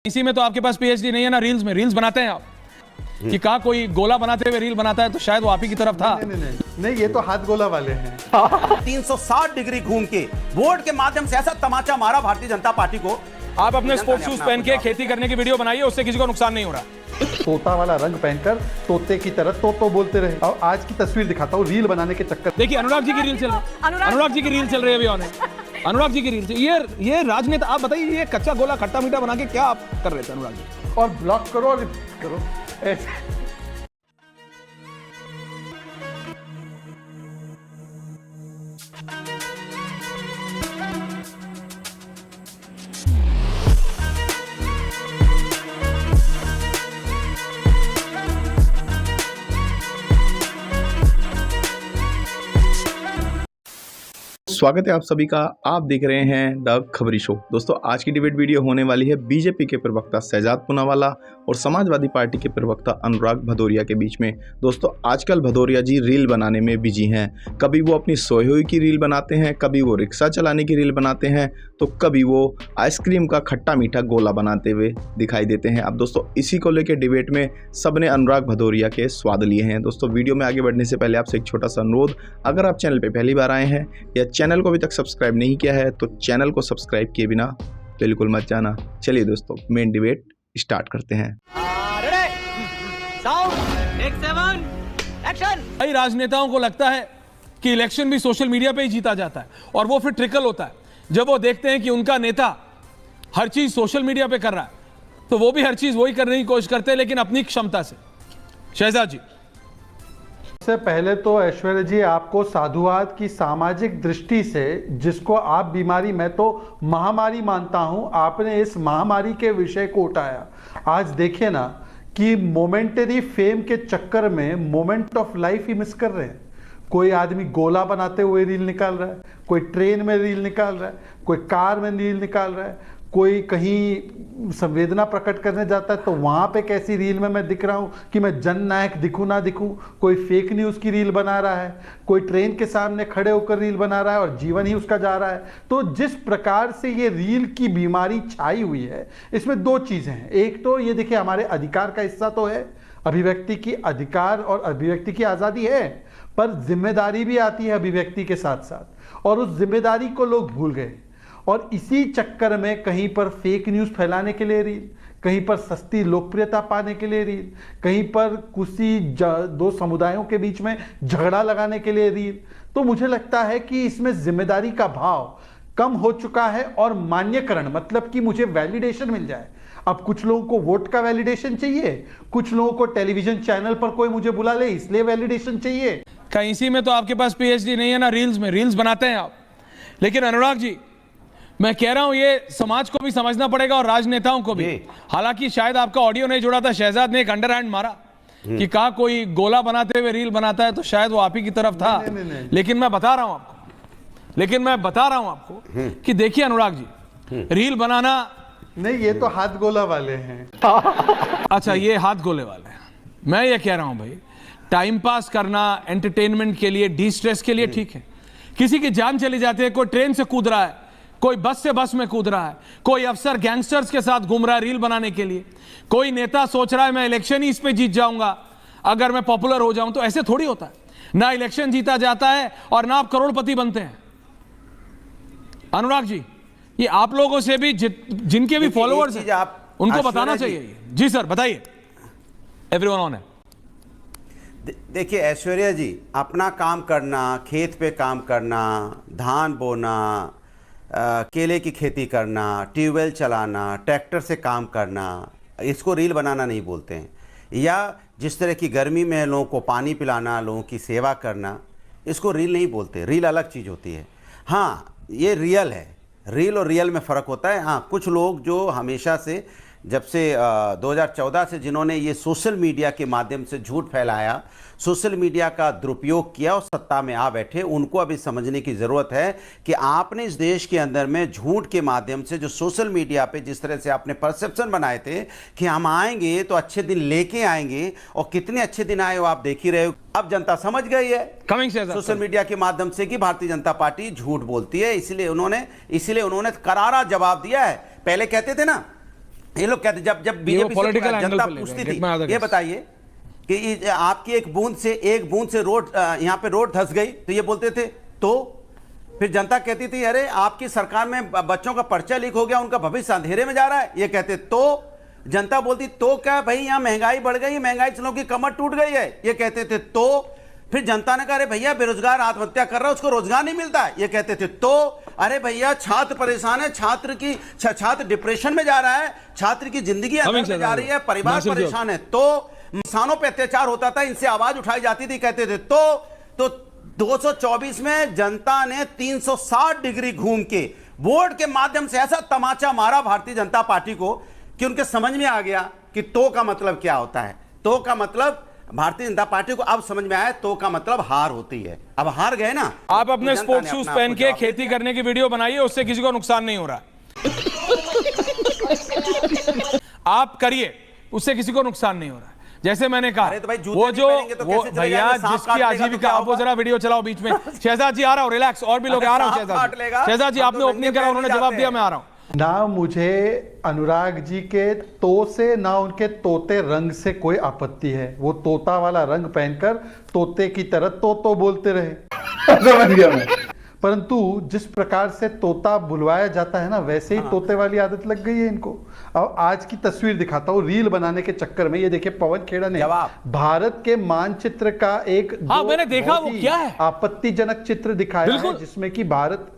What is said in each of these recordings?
इसी में तो आपके पास पीएचडी नहीं है ना, रील्स में रील्स बनाते हैं आप कि कहा कोई गोला बनाते हुए रील बनाता है तो शायद वो आप ही की तरफ था। नहीं, ये तो हाथ गोला वाले हैं। 360 डिग्री घूम के वोट के माध्यम से ऐसा तमाचा मारा भारतीय जनता पार्टी को। आप अपने स्पोर्ट्स शूज पहन के खेती करने की वीडियो बनाइए, उससे किसी को नुकसान नहीं हो रहा। तोता वाला रंग पहनकर तोते की तरह तो बोलते रहे। और आज की तस्वीर दिखाता हूँ रील बनाने के चक्कर। देखिए अनुराग जी की रील चल रही है, अनुराग जी की रील चल रही है अभी ऑनलाइन। अनुराग जी की रील ये राजनेता। आप बताइए ये कच्चा गोला खट्टा मीठा बना के क्या आप कर रहे थे अनुराग जी? और ब्लॉक करो और करो ऐसे। स्वागत है आप सभी का। आप देख रहे हैं द खबरी शो। दोस्तों आज की डिबेट वीडियो होने वाली है बीजेपी के प्रवक्ता शहजाद पूनावाला और समाजवादी पार्टी के प्रवक्ता अनुराग भदौरिया के बीच में। दोस्तों आजकल भदौरिया जी रील बनाने में बिजी हैं। कभी वो अपनी सोई हुई की रील बनाते हैं, कभी वो रिक्शा चलाने की रील बनाते हैं, तो कभी वो आइसक्रीम का खट्टा मीठा गोला बनाते हुए दिखाई देते हैं। अब दोस्तों इसी को लेकर डिबेट में सबने अनुराग भदौरिया के स्वाद लिए हैं। दोस्तों वीडियो में आगे बढ़ने से पहले आपसे एक छोटा सा अनुरोध, अगर आप चैनल पर पहली बार आए हैं या चैनल को अभी तक सब्सक्राइब नहीं किया है तो चैनल को सब्सक्राइब किए बिना बिल्कुल मत जाना। चलिए दोस्तों मेन डिबेट स्टार्ट करते हैं। कई राजनेताओं को लगता है कि इलेक्शन भी सोशल मीडिया पे ही जीता जाता है और वो फिर ट्रिकल होता है। जब वो देखते हैं कि उनका नेता हर चीज सोशल मीडिया पे कर रहा है तो वो भी हर चीज वही करने की कोशिश करते हैं, लेकिन अपनी क्षमता से। शहजाद जी, सबसे पहले तो ऐश्वर्या जी आपको साधुवाद की सामाजिक दृष्टि से, जिसको आप बीमारी, मैं तो महामारी मानता हूं, आपने इस महामारी के विषय को उठाया। आज देखिए ना कि मोमेंटरी फेम के चक्कर में moment of life he miss कर रहे हैं। कोई आदमी गोला बनाते हुए रील निकाल रहा है, कोई ट्रेन में रील निकाल रहा है, कोई कार में रील निकाल रहा है, कोई कहीं संवेदना प्रकट करने जाता है तो वहां पे कैसी रील में मैं दिख रहा हूं कि मैं जननायक दिखूं ना दिखूं। कोई फेक न्यूज़ की रील बना रहा है, कोई ट्रेन के सामने खड़े होकर रील बना रहा है और जीवन ही उसका जा रहा है। तो जिस प्रकार से ये रील की बीमारी छाई हुई है, इसमें दो चीज़ें हैं। एक तो ये देखिए हमारे अधिकार का हिस्सा तो है, अभिव्यक्ति की अधिकार और अभिव्यक्ति की आज़ादी है, पर जिम्मेदारी भी आती है अभिव्यक्ति के साथ साथ, और उस जिम्मेदारी को लोग भूल गए। और इसी चक्कर में कहीं पर फेक न्यूज़ फैलाने के लिए रील, कहीं पर सस्ती लोकप्रियता पाने के लिए रील, कहीं पर किसी दो समुदायों के बीच में झगड़ा लगाने के लिए रील। तो मुझे लगता है कि इसमें जिम्मेदारी का भाव कम हो चुका है और मान्यकरण, मतलब कि मुझे वैलिडेशन मिल जाए। अब कुछ लोगों को वोट का वैलिडेशन चाहिए, कुछ लोगों को टेलीविजन चैनल पर कोई मुझे बुला ले इसलिए वैलिडेशन चाहिए। कहीं इसी में तो आपके पास पीएचडी नहीं है ना, रील्स में रील्स बनाते हैं आप। लेकिन अनुराग जी, मैं कह रहा हूं ये समाज को भी समझना पड़ेगा और राजनेताओं को भी। हालांकि शायद आपका ऑडियो नहीं जुड़ा था, शहजाद ने एक अंडरहैंड मारा कि कहा कोई गोला बनाते हुए रील बनाता है तो शायद वो आप ही की तरफ था। लेकिन मैं बता रहा हूं आपको कि देखिए अनुराग जी, रील बनाना नहीं, ये तो हाथ गोला वाले हैं। अच्छा, ये हाथ गोले वाले हैं। मैं ये कह रहा हूं भाई, टाइम पास करना एंटरटेनमेंट के लिए, डी स्ट्रेस के लिए ठीक है। किसी की जान चली जाती है, कोई ट्रेन से कूद रहा है, कोई बस से बस में कूद रहा है, कोई अफसर गैंगस्टर्स के साथ घूम रहा है रील बनाने के लिए, कोई नेता सोच रहा है मैं इलेक्शन ही इस पे जीत जाऊंगा अगर मैं पॉपुलर हो जाऊं। तो ऐसे थोड़ी होता है। ना इलेक्शन जीता जाता है और ना आप करोड़पति बनते हैं। अनुराग जी, ये आप लोगों से भी जिनके भी फॉलोअर्स हैं उनको बताना चाहिए। जी सर बताइए, एवरीवन ऑन है। देखिए ऐश्वर्या जी, अपना काम करना, खेत पे काम करना, धान बोना, केले की खेती करना, ट्यूबवेल चलाना, ट्रैक्टर से काम करना, इसको रील बनाना नहीं बोलते हैं। या जिस तरह की गर्मी में लोगों को पानी पिलाना, लोगों की सेवा करना, इसको रील नहीं बोलते। रील अलग चीज़ होती है। हाँ, ये रियल है। रील और रियल में फ़र्क होता है। हाँ, कुछ लोग जो हमेशा से, जब से 2014 से जिन्होंने ये सोशल मीडिया के माध्यम से झूठ फैलाया, सोशल मीडिया का दुरुपयोग किया और सत्ता में आ बैठे, उनको अभी समझने की ज़रूरत है कि आपने इस देश के अंदर में झूठ के माध्यम से, जो सोशल मीडिया पे जिस तरह से आपने परसेप्शन बनाए थे कि हम आएंगे तो अच्छे दिन लेके आएंगे, और कितने अच्छे दिन आए हो आप देख ही रहे हो। अब जनता समझ गई है सोशल मीडिया के माध्यम से कि भारतीय जनता पार्टी झूठ बोलती है। इसलिए उन्होंने करारा जवाब दिया है। पहले कहते थे ना ये लोग कहते जब जब बीजेपी political angle जनता पे ले पूछती गए, थी, get my other ये guess. बताइए कि आपकी एक बूंद से रोड यहाँ पे रोड धंस गई तो ये बोलते थे तो फिर जनता कहती थी अरे आपकी सरकार में बच्चों का पर्चा लीक हो गया, उनका भविष्य अंधेरे में जा रहा है, ये कहते तो जनता बोलती तो क्या भाई यहाँ महंगाई बढ़ गई, महंगाई से लोगों की कमर टूट गई है, ये कहते थे तो फिर जनता ने कहा अरे भैया बेरोजगार आत्महत्या कर रहा है, उसको रोजगार नहीं मिलता है, ये कहते थे तो अरे भैया छात्र परेशान है, छात्र डिप्रेशन में जा रहा है, छात्र की जिंदगी अंदर में जा रही है, परिवार परेशान है, तो किसानों पे अत्याचार होता था, इनसे आवाज उठाई जाती थी, कहते थे तो 224 में जनता ने 360 डिग्री घूम के वोट के माध्यम से ऐसा तमाचा मारा भारतीय जनता पार्टी को कि उनके समझ में आ गया कि तो का मतलब क्या होता है। तो का मतलब भारतीय जनता पार्टी को अब समझ में आया, तो का मतलब हार होती है। अब हार गए ना, आप अपने तो स्पोर्ट्स शूज पहन के खेती करने की वीडियो बनाइए, उससे किसी को नुकसान नहीं हो रहा। आप करिए, उससे किसी को नुकसान नहीं हो रहा। जैसे मैंने कहा, अरे तो भाई जूते वो नहीं जो पहनेंगे तो वो कैसे चलेगा? भैया अगर सांप जिसकी काट लेगा तो आजीविका, क्या आप वो होगा? जरा वीडियो चलाओ बीच में। शहजाद जी आ रहा हूं, रिलैक्स, और भी लोग आ रहा हूं। सांप काट लेगा, शहजाद जी हम आपने तो ओपनिंग नंगे करा, उन्होंने पैर जवाब जाते दिया, हैं। मैं आ रहा हूं। ना मुझे अनुराग जी के तो से ना उनके तोते रंग से कोई आपत्ति है। वो तोता वाला रंग पहनकर तोते की तरह तो बोलते रहे, समझ गया मैं। परंतु जिस प्रकार से तोता बुलवाया जाता है ना, वैसे ही तोते वाली आदत लग गई है इनको। अब आज की तस्वीर दिखाता हूँ, रील बनाने के चक्कर में। ये देखिए पवन खेड़ा ने भारत के मानचित्र का एक मैंने देखा, वो क्या है, आपत्तिजनक चित्र दिखाया है, जिसमें कि भारत,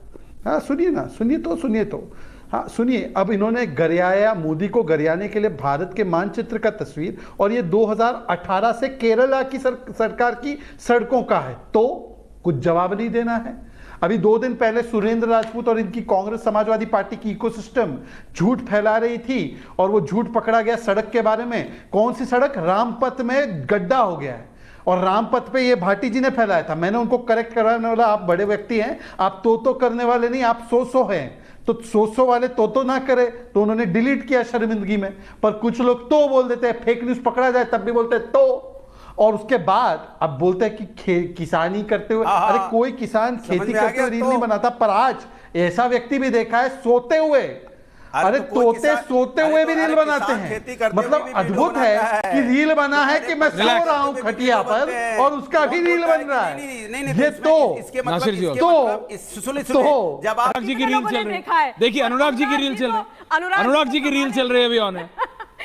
हाँ सुनिए ना, सुनिए तो हाँ सुनिए। अब इन्होंने गरियाया, मोदी को गरियाने के लिए भारत के मानचित्र का तस्वीर, और ये 2018 से केरला की सरकार की सड़कों का है। तो कुछ जवाब नहीं देना है। अभी 2 दिन पहले सुरेंद्र राजपूत और इनकी कांग्रेस समाजवादी पार्टी की इकोसिस्टम झूठ फैला रही थी, और वो झूठ पकड़ा गया सड़क के बारे में। कौन सी सड़क? रामपथ में गड्ढा हो गया है, और रामपथ पे ये भाटी जी ने फैलाया था। मैंने उनको करेक्ट कराने वाला, आप बड़े व्यक्ति हैं, आप तो करने वाले नहीं, आप सो हैं, तो सो वाले तो ना करे, तो उन्होंने डिलीट किया शर्मिंदगी में। पर कुछ लोग तो बोल देते हैं, फेक न्यूज पकड़ा जाए तब भी बोलते हैं तो, और उसके बाद अब बोलते हैं कि किसानी करते हुए। अरे कोई किसान खेती करते हुए रील नहीं बनाता, पर आज ऐसा व्यक्ति भी देखा है सोते हुए। अरे तोते सोते हुए भी रील बनाते हैं। मतलब अद्भुत है कि रील बना है कि मैं सो रहा हूं खटिया पर, और उसका भी रील बन रहा है। ये नासिर जी, जब आप जी की रील चल रही है, देखिए अनुराग जी की रील चल रही है, अनुराग जी की रील चल रही है अभी ऑन है,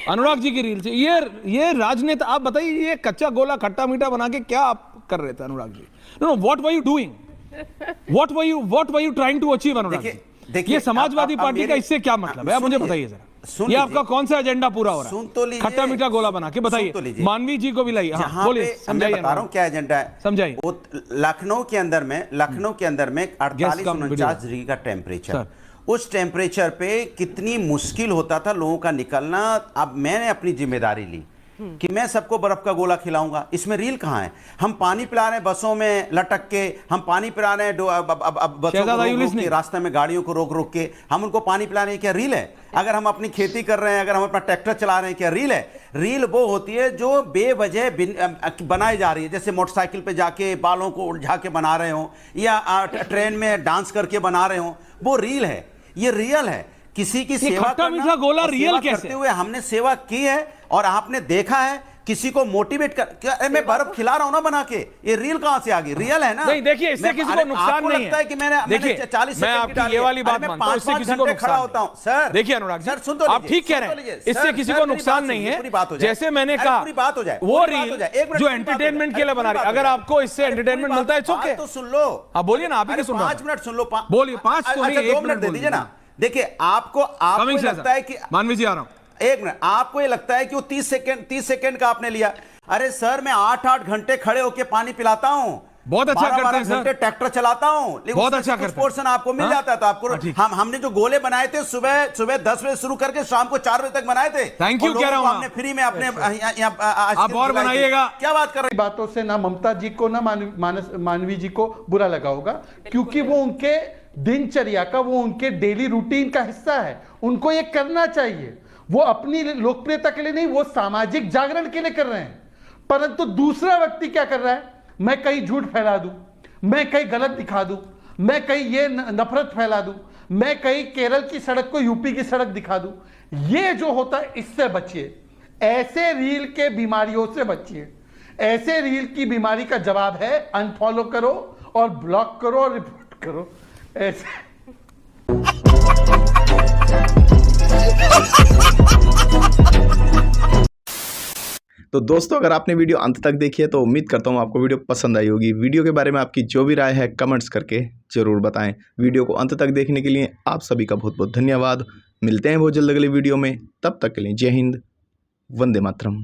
अनुराग जी की रील से। ये राजनेता, आप बताइए, ये कच्चा गोला खट्टा मीठा बना के क्या आप कर रहे थे Anurag ji? No, what were you doing? What were you trying to achieve Anurag ji? ये समाजवादी पार्टी का इससे क्या मतलब है, आप मुझे बताइए जरा। ये आपका कौन सा एजेंडा पूरा हो रहा है? खट्टा मीठा गोला बना के बताइए। मानवी जी को भी लाइए, हाँ बोलिए, समझाइए, बता रहा हूं क्या एजेंडा है, समझाइए। लखनऊ के अंदर में 48-49 डिग्री का टेम्परेचर, उस टेम्परेचर पे कितनी मुश्किल होता था लोगों का निकलना। अब मैंने अपनी जिम्मेदारी ली कि मैं सबको बर्फ का गोला खिलाऊंगा। इसमें रील कहां है? हम पानी पिला रहे हैं बसों में लटक के, हम पानी पिला रहे हैं बसों को रोक के, रास्ते में गाड़ियों को रोक के हम उनको पानी पिला रहे हैं, क्या रील है? अगर हम अपनी खेती कर रहे हैं, अगर हम अपना ट्रैक्टर चला रहे हैं, क्या रील है? रील वो होती है जो बेवजह बनाई जा रही है, जैसे मोटरसाइकिल पे जाके बालों को उलझा के बना रहे हो, या ट्रेन में डांस करके बना रहे हो, वो रील है। ये रियल है, किसी की सेवा खट्टा मीठा गोला रियल कैसे? करते हुए हमने सेवा की है, और आपने देखा है किसी को मोटिवेट कर, क्या मैं बर्फ खिला रहा हूं ना बना के, ये रील कहां से आ गई? रियल है ना? नहीं देखिए, इससे किसी को नुकसान नहीं है कि मैंने 40 मैं आपकी ये वाली बात मानता हूं, इससे किसी को नुकसान होता हूं। सर देखिए अनुराग जी, सुन तो आप ठीक कह रहे हैं, इससे किसी को नुकसान नहीं है। जैसे मैंने कहा, बात हो जाए, वो रील जो एंटरटेनमेंट के लिए बना रही, अगर आपको इससे एंटरटेनमेंट मिलता है, इट्स ओके, तो सुन लो। आप बोलिए ना, आप ही सुन, 5 मिनट सुन लो, बोलिए, 5 तो नहीं, 1 मिनट दे दीजिए ना। देखिए आपको लगता है कि मानवी जी आ रहा हूं, 1 मिनट, आपको ये लगता है कि वो 30 सेकंड का आपने लिया। अरे सर, मैं 8-8 घंटे खड़े होकर पानी पिलाता हूं, बहुत अच्छा करते हैं सर, ट्रैक्टर चलाता हूं, लेकिन बहुत अच्छा करते हैं। पोर्शन आपको मिल जाता है। तो आपको हमने जो गोले बनाए थे सुबह 10 बजे शुरू करके शाम को 4 बजे तक बनाए थे। थैंक यू कह रहा हूं, हमने फ्री में अपने आप और बनाइएगा। क्या बात कर रहे हैं? बातों से ना ममता जी को ना मानवी जी को बुरा लगा होगा, क्योंकि वो उनके दिनचर्या का, वो उनके डेली रूटीन का हिस्सा है। उनको ये करना चाहिए। वो अपनी लोकप्रियता के लिए नहीं, वो सामाजिक जागरण के लिए कर रहे हैं। परंतु दूसरा व्यक्ति क्या कर रहा है? मैं कहीं झूठ फैला दूं, मैं कहीं गलत दिखा दूं, मैं कहीं ये नफरत फैला दूं, मैं कहीं केरल की सड़क को यूपी की सड़क दिखा दूं। ये जो होता है इससे बचिए, ऐसे रील के बीमारियों से बचिए। ऐसे रील की बीमारी का जवाब है अनफॉलो करो और ब्लॉक करो और रिपोर्ट करो। ऐसे तो दोस्तों अगर आपने वीडियो अंत तक देखी है तो उम्मीद करता हूँ आपको वीडियो पसंद आई होगी। वीडियो के बारे में आपकी जो भी राय है कमेंट्स करके ज़रूर बताएं। वीडियो को अंत तक देखने के लिए आप सभी का बहुत बहुत धन्यवाद। मिलते हैं बहुत जल्द अगले वीडियो में, तब तक के लिए जय हिंद, वंदे मातरम।